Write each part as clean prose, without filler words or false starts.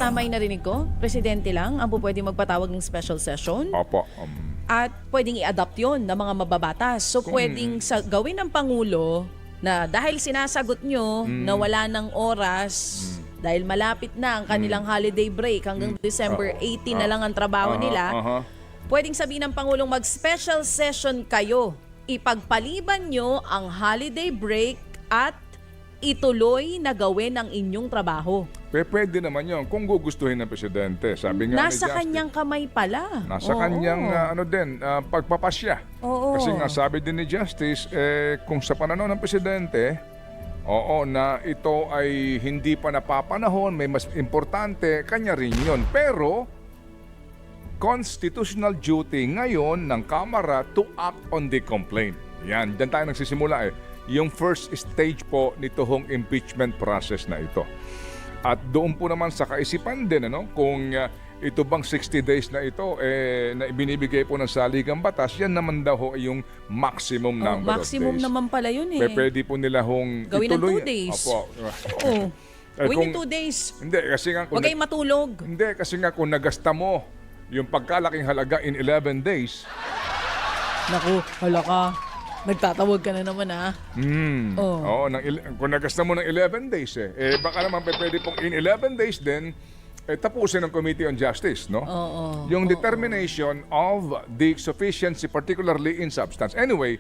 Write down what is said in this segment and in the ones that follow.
tama yung narinig ko? Presidente lang ang pwedeng magpatawag ng special session? Opo. At pwedeng i-adapt yon ng mga mababatas. So pwedeng gawin ng Pangulo na dahil sinasagot nyo na wala ng oras, dahil malapit na ang kanilang holiday break hanggang December 18 na lang ang trabaho nila, pwedeng sabihin ng Pangulong mag-special session kayo. Ipagpaliban nyo ang holiday break at ituloy na gawin ang inyong trabaho. Pwede naman yun kung gugustuhin ng presidente. Sabi nga Nasa ni kanyang kamay pala. Nasa kanyang pagpapasya. Oo. Kasi nga sabi din ni Justice, kung sa pananaw ng presidente, na ito ay hindi pa napapanahon, may mas importante, kanya rin yun. Pero, constitutional duty ngayon ng Kamara to act on the complaint. Yan, dyan tayo nagsisimula yung first stage po nito hong impeachment process na ito. At doon po naman sa kaisipan din, kung ito bang 60 days na ito na ibinibigay po ng saligang batas, yan naman daw yung maximum number of days. Maximum naman pala yun Pwede po nila hong gawin ituloy. ng 2 days. Opo. Gawin ng 2 days. Hindi, kasi nga Huwag kayong matulog. Hindi, kasi nga kung nagasta mo yung pagkalaking halaga in 11 days. Naku, hala ka. Nagtatawag ka na naman Oo, kung nagasta mo ng 11 days baka naman pwede pong in 11 days din tapusin ng Committee on Justice, no? Yung determination of the sufficiency, particularly in substance. Anyway,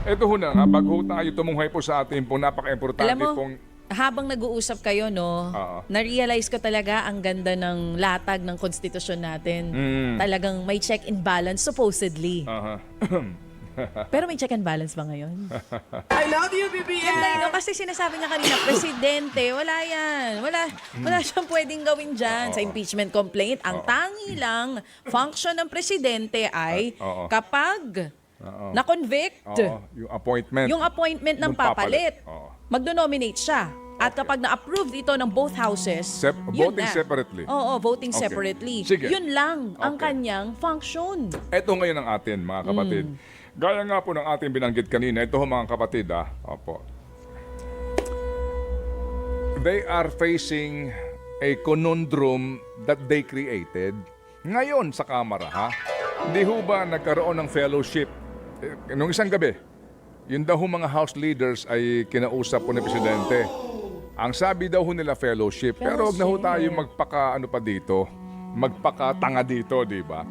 ito ho na nga, bago tayo tumunghay po sa ating pong napaka-importante Alam mo, pong... habang nag-uusap kayo, na-realize ko talaga ang ganda ng latag ng konstitusyon natin. Talagang may check and balance, supposedly. Pero may check and balance ba ngayon? I love you, BBM! Kasi sinasabi niya kanina, presidente, wala yan. Wala siyang pwedeng gawin dyan sa impeachment complaint. Ang tangi lang, function ng presidente ay kapag na-convict, yung appointment ng papalit, magdo-nominate siya. At kapag na-approve ito ng both houses, voting separately. Voting separately. Sige. Yun lang ang kanyang function. Ito ngayon ang atin, mga kapatid. Gaya nga po ng ating binanggit kanina, ito ho mga kapatid, they are facing a conundrum that they created. Ngayon sa Kamara, hindi ho ba nagkaroon ng fellowship? Nung isang gabi, yun daw ho mga House leaders ay kinausap po ni Presidente. Ang sabi daw ho nila fellowship. Pero huwag na ho tayo magpakatanga dito, di ba?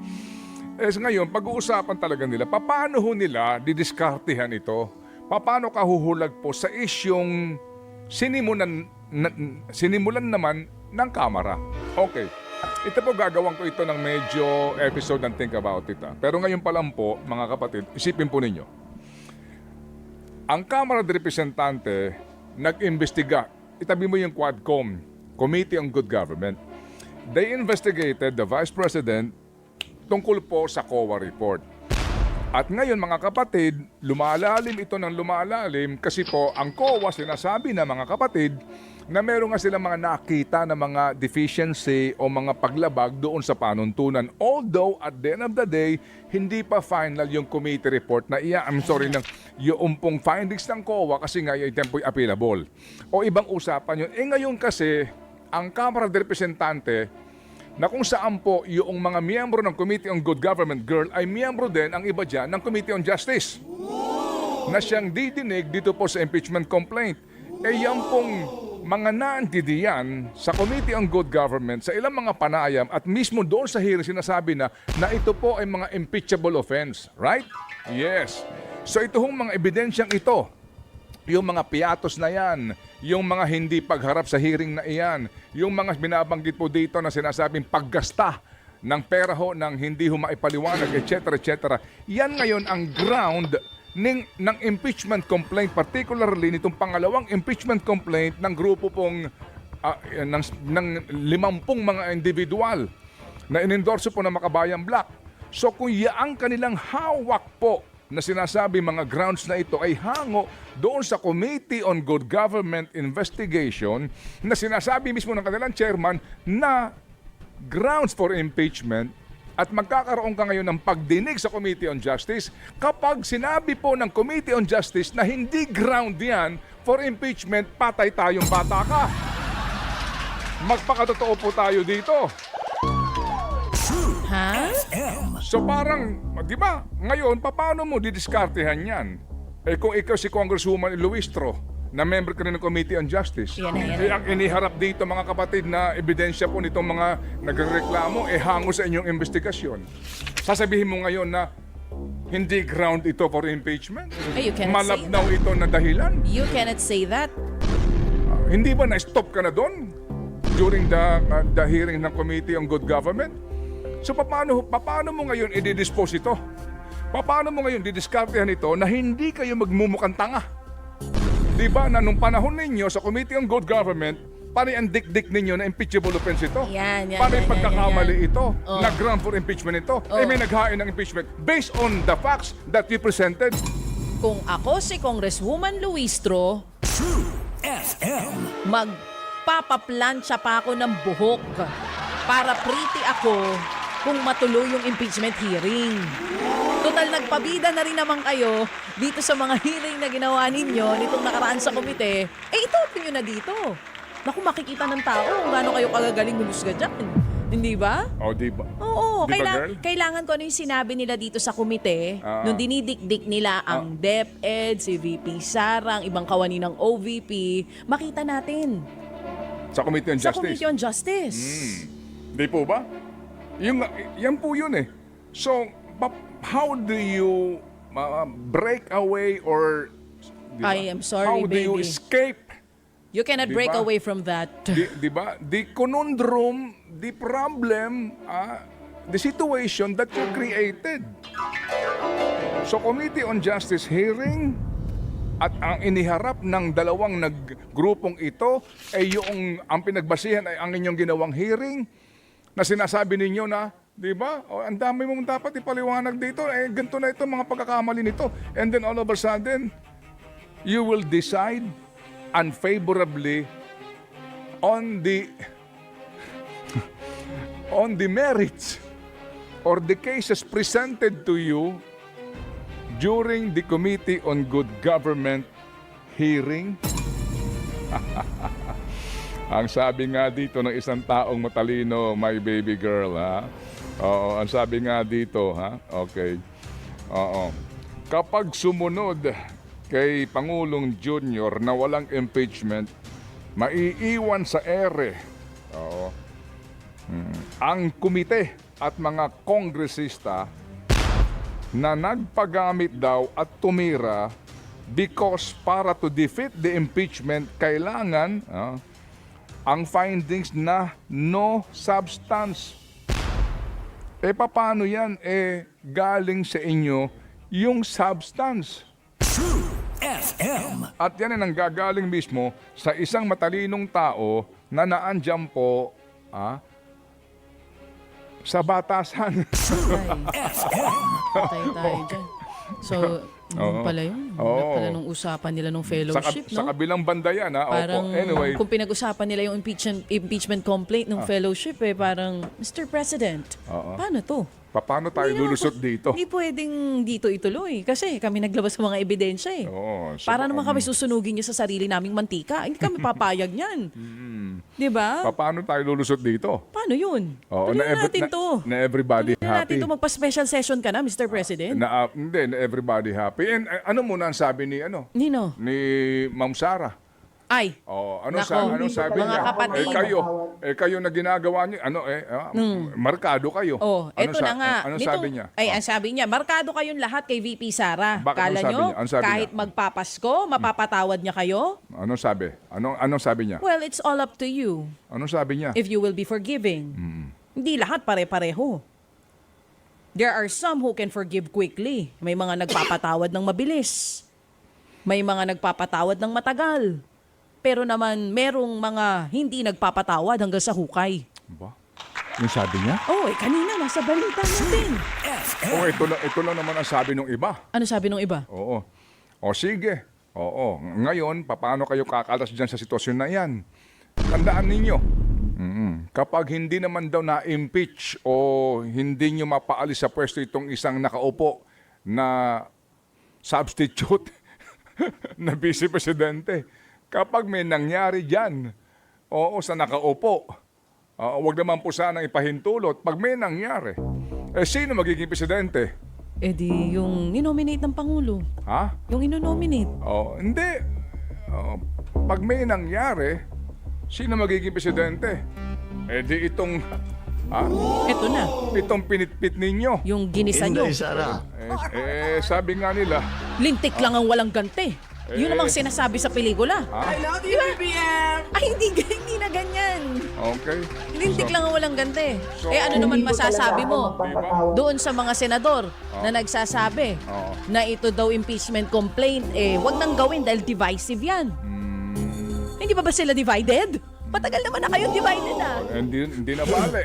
Ngayon, pag-uusapan talaga nila, paano ho nila didiskartehan ito? Paano kahuhulag po sa isyong sinimulan naman ng Kamara? Okay. Ito po, gagawin ko ito ng medyo episode ng Think About It. Pero ngayon pa lang po, mga kapatid, isipin po ninyo. Ang Kamara de Representante nag-imbestiga. Itabi mo yung Quadcom, Committee on Good Government. They investigated the Vice President tungkol po sa COA report. At ngayon mga kapatid, lumalalim ito ng lumalalim kasi po ang COA sinasabi na mga kapatid na meron nga silang mga nakita na mga deficiency o mga paglabag doon sa panuntunan. Although at the end of the day, hindi pa final yung committee report na yung pong findings ng COA kasi nga yung tempo'y appealable. O ibang usapan yun. Ngayon kasi, ang Kamara de Representante na kung saan po yung mga miyembro ng Committee on Good Government, ay miyembro din ang iba dyan ng Committee on Justice. Na siyang didinig dito po sa impeachment complaint. Yan pong mga naantidiyan sa Committee on Good Government sa ilang mga panayam at mismo doon sa hearing sinasabi na ito po ay mga impeachable offense. Right? Yes. So ito hong mga ebidensyang ito, yung mga piatos na yan, yung mga hindi pagharap sa hearing na iyan, yung mga binabanggit po dito na sinasabing paggasta ng pera ho ng hindi ho maipaliwanag, etc. etc. Yan ngayon ang ground ng impeachment complaint, particularly nitong pangalawang impeachment complaint ng grupo pong ng 50 mga individual na inendorso po ng Makabayan Black. So kung yaang kanilang hawak po na sinasabi mga grounds na ito ay hango doon sa Committee on Good Government Investigation na sinasabi mismo ng kanilang chairman na grounds for impeachment at magkakaroon ka ngayon ng pagdinig sa Committee on Justice kapag sinabi po ng Committee on Justice na hindi ground yan for impeachment, patay tayong bata ka. magpakatotoo po tayo dito. Ha? So parang, di ba, ngayon, paano mo didiskartehan yan? Eh kung ikaw si Congresswoman Luistro, na member ka rin ng Committee on Justice, Yan na, yan eh, na. ang iniharap dito mga kapatid na ebidensya po nitong mga nagreklamo, eh hango sa inyong investigasyon. Sasabihin mo ngayon na hindi ground ito for impeachment? Ay, you cannot say Malabnaw ito na dahilan? You cannot say that. Hindi ba na-stop ka na doon during the hearing ng Committee on Good Government? So paano mo ngayon i-dispose ito? Paano mo ngayon didiskartehan ito na hindi kayo magmumukhang tanga? Di ba na nung panahon ninyo sa Committee on Good Government, pare ang dik-dik ninyo na impeachable offense ito? Yan, Pare yan, pagkakamali yan. ito, Oh. na ground for impeachment ito. Eh may naghain ng impeachment based on the facts that you presented. Kung ako si Congresswoman Luistro, magpapaplansya pa ako ng buhok para pretty ako kung matuloy yung impeachment hearing. Total, nagpabida na rin naman kayo dito sa mga hearing na ginawa ninyo nitong nakaraan sa komite. Eh, ito nyo na dito. Naku, makikita ng tao kung gaano kayo kagagaling humusga dyan. Hindi ba? O, di ba? Oo, Di ba, girl? kailangan ko ano yung sinabi nila dito sa komite nung dinidikdik nila ang DepEd, si VP Sara, ang ibang kawani ng OVP. Makita natin Sa Committee on sa Justice. Committee on Justice. Di po ba? Yan po yun eh. So, how do you break away or... I am sorry, how do you baby. escape? You cannot Di break ba? away from that. Di ba? The conundrum, the problem, the situation that you created. So, Committee on Justice hearing at ang iniharap ng dalawang grupong ito ay ang pinagbasihan ay ang inyong ginawang hearing na sinasabi ninyo na, di ba? O, ang dami mong dapat ipaliwanag dito. Eh, ganito na ito, mga pagkakamali nito. And then all of a sudden, you will decide unfavorably on the on the merits or the cases presented to you during the Committee on Good Government hearing. Ang sabi nga dito ng isang taong matalino, my baby girl, ha? Oo, ang sabi nga dito, ha? Okay. Oo. Kapag sumunod kay Pangulong Junior na walang impeachment, maiiwan sa ere. Oo. Ang komite at mga kongresista na nagpagamit daw at tumira because para to defeat the impeachment, kailangan ang findings na no substance. Eh, paano yan? Eh, galing sa inyo yung substance. At yan ay nanggagaling mismo sa isang matalinong tao na naandyan po sa batasan. Patay tayo dyan. So, yun pala yun. Yun pala nung usapan nila nung fellowship, Sa no? kabilang banda yan, ha? Parang Opo. Anyway, kung pinag-usapan nila yung impeachment complaint ng fellowship, eh, parang, Mr. President, paano to? paano tayo lulusot dito? Hindi pwedeng dito ituloy kasi kami naglabas ng mga ebidensya eh. Oo, so, Para naman kami susunugin niya sa sarili naming mantika. Hindi kami papayag niyan. Di ba? Paano tayo lulusot dito? Paano yun? Oo, Tuloy na natin to. Na everybody Tuloy na natin happy. to. Magpa-special session ka na, Mr. President. Hindi, na everybody happy. And ano muna ang sabi ni Nino? ni Ma'am Sara? Ay. Anong Nako, sabi mga niya? kapatid. Kayo na ginagawa niyo, markado kayo. Eto na nga. Ano sabi niya? Ay, ang sabi niya, markado kayong lahat kay VP Sara. Bakit? Kala Anong sabi nyo, niya? Anong sabi kahit niya? magpapasko, mapapatawad niya kayo? Anong sabi? Anong sabi niya? Well, it's all up to you Anong sabi niya? if you will be forgiving. Hindi lahat pare-pareho. There are some who can forgive quickly. May mga nagpapatawad ng mabilis. May mga nagpapatawad ng matagal. Pero naman, merong mga hindi nagpapatawad hanggang sa hukay. Ba? Yung sabi niya? Oh, kanina nasa balita natin. Ito lang naman ang sabi ng iba. Ano sabi nung iba? Oo. Sige. Oo. Ngayon, paano kayo kakalas dyan sa sitwasyon na yan? Tandaan ninyo, kapag hindi naman daw na-impeach o hindi nyo mapaalis sa pwesto itong isang nakaupo na substitute na vice presidente, kapag may nangyari dyan, sa nakaupo, Wag naman po sanang ipahintulot pag may nangyari. Sino magiging presidente? Eh di yung ninominate ng Pangulo. Ha? Yung inonominate. Hindi. Pag may nangyari, sino magiging presidente? Di itong, Eto na, itong pinitpit ninyo. yung ginisa nyo. Inday Sara. Sabi nga nila, Lintik lang ang walang ganti. Yun namang sinasabi sa pelikula. I love you, BBM! Ay, hindi na ganyan. okay. Lintik lang ang walang ganti. So- Ano naman masasabi mo Diba? doon sa mga senador na nagsasabi Oo. na ito daw impeachment complaint, wag nang gawin dahil divisive yan. Hindi ba sila divided? Matagal naman na kayong divided Hindi na bale.